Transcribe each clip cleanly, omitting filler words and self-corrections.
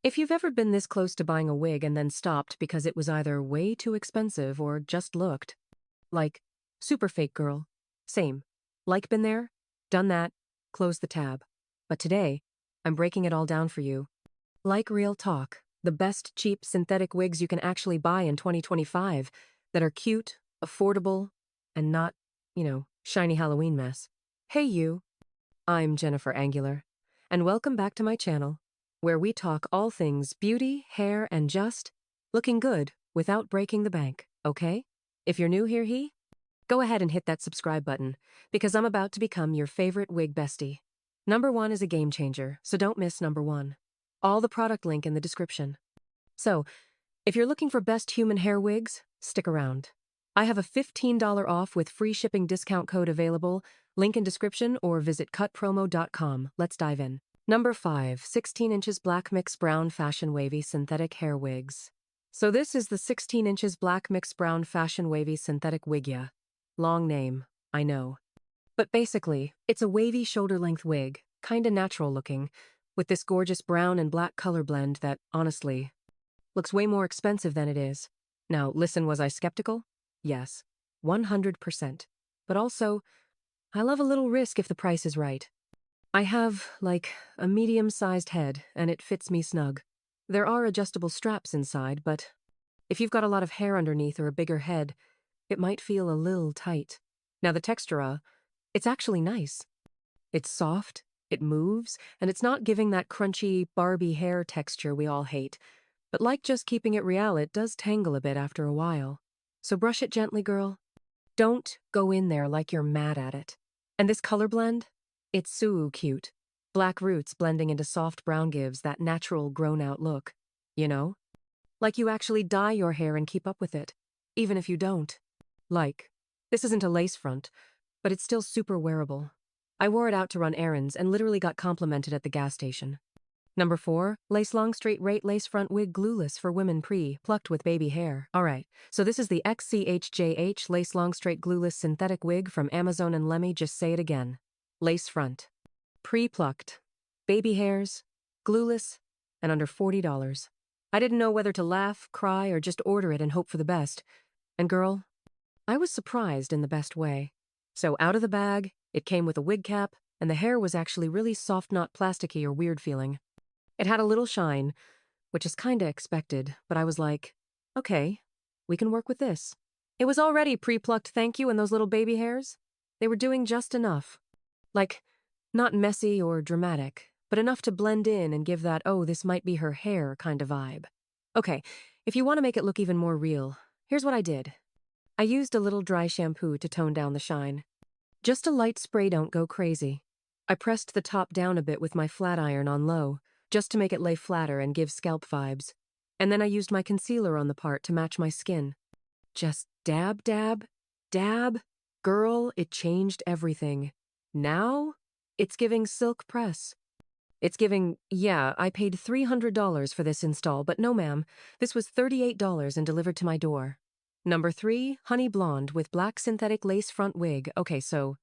If you've ever been this close to buying a wig and then stopped because it was either way too expensive or just looked like super fake girl. Same. Like been there, done that, close the tab. But today, I'm breaking it all down for you. Like real talk, the best cheap synthetic wigs you can actually buy in 2025 that are cute, affordable, and not, shiny Halloween mess. Hey you, I'm Jennifer Angular, and welcome back to my channel, where we talk all things beauty, hair, and just looking good without breaking the bank, okay? If you're new here, go ahead and hit that subscribe button, because I'm about to become your favorite wig bestie. Number 1 is a game changer, so don't miss number 1. All the product link in the description. So, if you're looking for best human hair wigs, stick around. I have a $15 off with free shipping discount code available, link in description, or visit cutpromo.com. Let's dive in. Number 5, 16 inches black mix brown fashion wavy synthetic hair wigs. So this is the 16 inches black mix brown fashion wavy synthetic wig, yeah. Long name, I know. But basically, it's a wavy shoulder-length wig, kinda natural looking, with this gorgeous brown and black color blend that, honestly, looks way more expensive than it is. Now, listen, was I skeptical? Yes, 100%. But also, I love a little risk if the price is right. I have, a medium-sized head, and it fits me snug. There are adjustable straps inside, but if you've got a lot of hair underneath or a bigger head, it might feel a little tight. Now, the texture, it's actually nice. It's soft, it moves, and it's not giving that crunchy Barbie hair texture we all hate. But like just keeping it real, it does tangle a bit after a while. So brush it gently, girl. Don't go in there like you're mad at it. And this color blend? It's so cute. Black roots blending into soft brown gives that natural grown-out look. You know? Like you actually dye your hair and keep up with it, even if you don't. This isn't a lace front, but it's still super wearable. I wore it out to run errands and literally got complimented at the gas station. Number 4, lace long straight rate lace front wig glueless for women plucked with baby hair. Alright, so this is the XCHJH lace long straight glueless synthetic wig from Amazon, and let me just say it again. Lace front. Plucked. Baby hairs. Glueless. And under $40. I didn't know whether to laugh, cry, or just order it and hope for the best. And girl, I was surprised in the best way. So out of the bag, it came with a wig cap, and the hair was actually really soft, not plasticky or weird feeling. It had a little shine, which is kinda expected, but I was like, okay, we can work with this. It was already pre-plucked, thank you, and those little baby hairs? They were doing just enough. Not messy or dramatic, but enough to blend in and give that, oh, this might be her hair kind of vibe. Okay, if you want to make it look even more real, here's what I did. I used a little dry shampoo to tone down the shine. Just a light spray, don't go crazy. I pressed the top down a bit with my flat iron on low, just to make it lay flatter and give scalp vibes. And then I used my concealer on the part to match my skin. Just dab, dab, dab. Girl, it changed everything. Now, it's giving silk press. It's giving, yeah, I paid $300 for this install, but no ma'am, this was $38 and delivered to my door. Number 3, honey blonde with black synthetic lace front wig. Okay, so,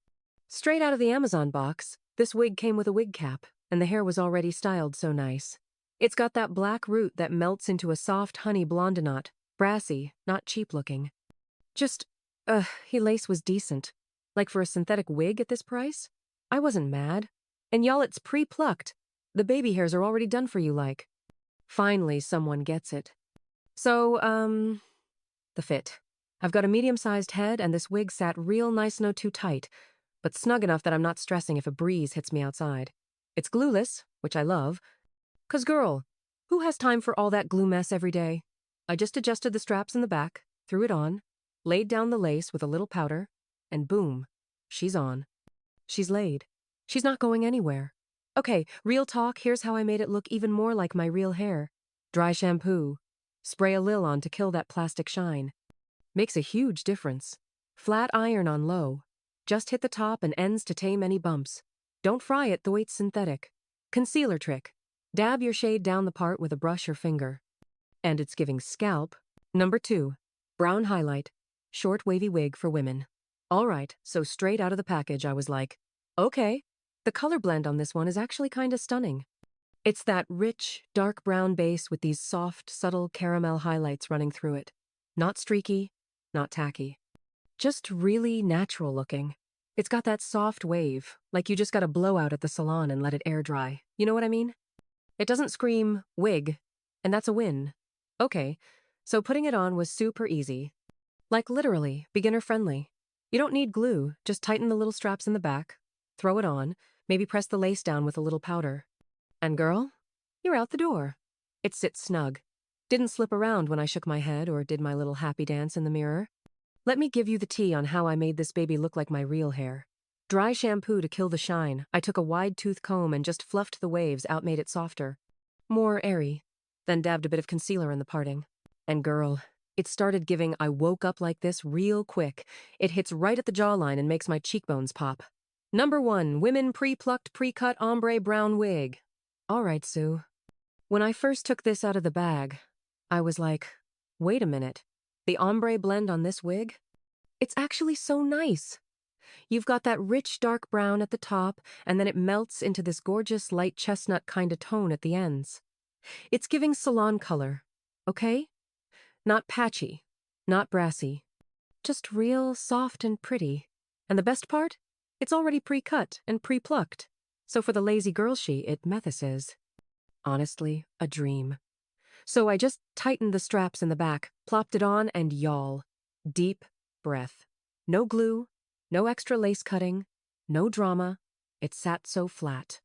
straight out of the Amazon box, this wig came with a wig cap, and the hair was already styled so nice. It's got that black root that melts into a soft honey blondinette, brassy, not cheap looking. Lace was decent. Like for a synthetic wig at this price? I wasn't mad. And y'all, it's pre-plucked. The baby hairs are already done for you, Finally, someone gets it. So, the fit. I've got a medium-sized head, and this wig sat real nice, no too tight, but snug enough that I'm not stressing if a breeze hits me outside. It's glueless, which I love. 'Cause girl, who has time for all that glue mess every day? I just adjusted the straps in the back, threw it on, laid down the lace with a little powder, and boom, she's on. She's laid. She's not going anywhere. Okay, real talk, here's how I made it look even more like my real hair. Dry shampoo. Spray a lil on to kill that plastic shine. Makes a huge difference. Flat iron on low. Just hit the top and ends to tame any bumps. Don't fry it, though it's synthetic. Concealer trick. Dab your shade down the part with a brush or finger. And it's giving scalp. Number 2. Brown highlight. Short wavy wig for women. Alright, so straight out of the package I was like, okay. The color blend on this one is actually kinda stunning. It's that rich, dark brown base with these soft, subtle caramel highlights running through it. Not streaky, not tacky. Just really natural looking. It's got that soft wave, like you just got a blowout at the salon and let it air dry. You know what I mean? It doesn't scream wig, and that's a win. Okay, so putting it on was super easy. Like literally, beginner friendly. You don't need glue, just tighten the little straps in the back, throw it on, maybe press the lace down with a little powder. And girl, you're out the door. It sits snug. Didn't slip around when I shook my head or did my little happy dance in the mirror. Let me give you the tea on how I made this baby look like my real hair. Dry shampoo to kill the shine. I took a wide tooth comb and just fluffed the waves out, made it softer. More airy. Then dabbed a bit of concealer in the parting. And girl, it started giving I woke up like this real quick. It hits right at the jawline and makes my cheekbones pop. Number 1, women pre-plucked, pre-cut ombre brown wig. All right, Sue. When I first took this out of the bag, I was like, wait a minute. The ombre blend on this wig? It's actually so nice. You've got that rich dark brown at the top, and then it melts into this gorgeous light chestnut kind of tone at the ends. It's giving salon color, okay? Not patchy, not brassy. Just real soft and pretty. And the best part? It's already pre-cut and pre-plucked. So for the lazy girl it methods. Honestly, a dream. So I just tightened the straps in the back, plopped it on, and y'all, deep breath. No glue, no extra lace cutting, no drama. It sat so flat.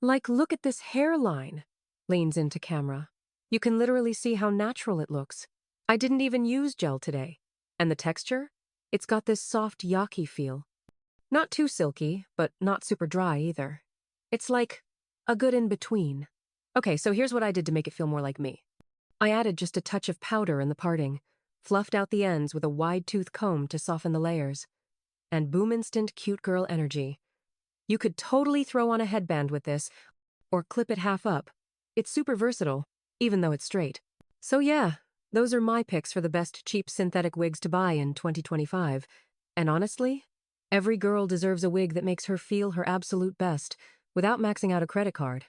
Like, look at this hairline, leans into camera. You can literally see how natural it looks. I didn't even use gel today. And the texture? It's got this soft yaki feel. Not too silky, but not super dry either. It's like a good in-between. Okay, so here's what I did to make it feel more like me. I added just a touch of powder in the parting, fluffed out the ends with a wide tooth comb to soften the layers. And boom instant cute girl energy. You could totally throw on a headband with this, or clip it half up. It's super versatile, even though it's straight. So yeah, those are my picks for the best cheap synthetic wigs to buy in 2025. And honestly, every girl deserves a wig that makes her feel her absolute best, without maxing out a credit card.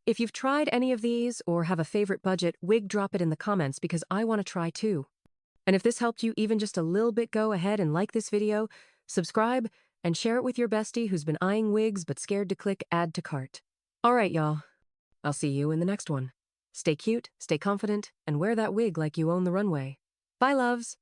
If you've tried any of these or have a favorite budget wig, drop it in the comments because I want to try too. And if this helped you even just a little bit, go ahead and like this video, subscribe, and share it with your bestie who's been eyeing wigs but scared to click add to cart. All right, y'all. I'll see you in the next one. Stay cute, stay confident, and wear that wig like you own the runway. Bye, loves.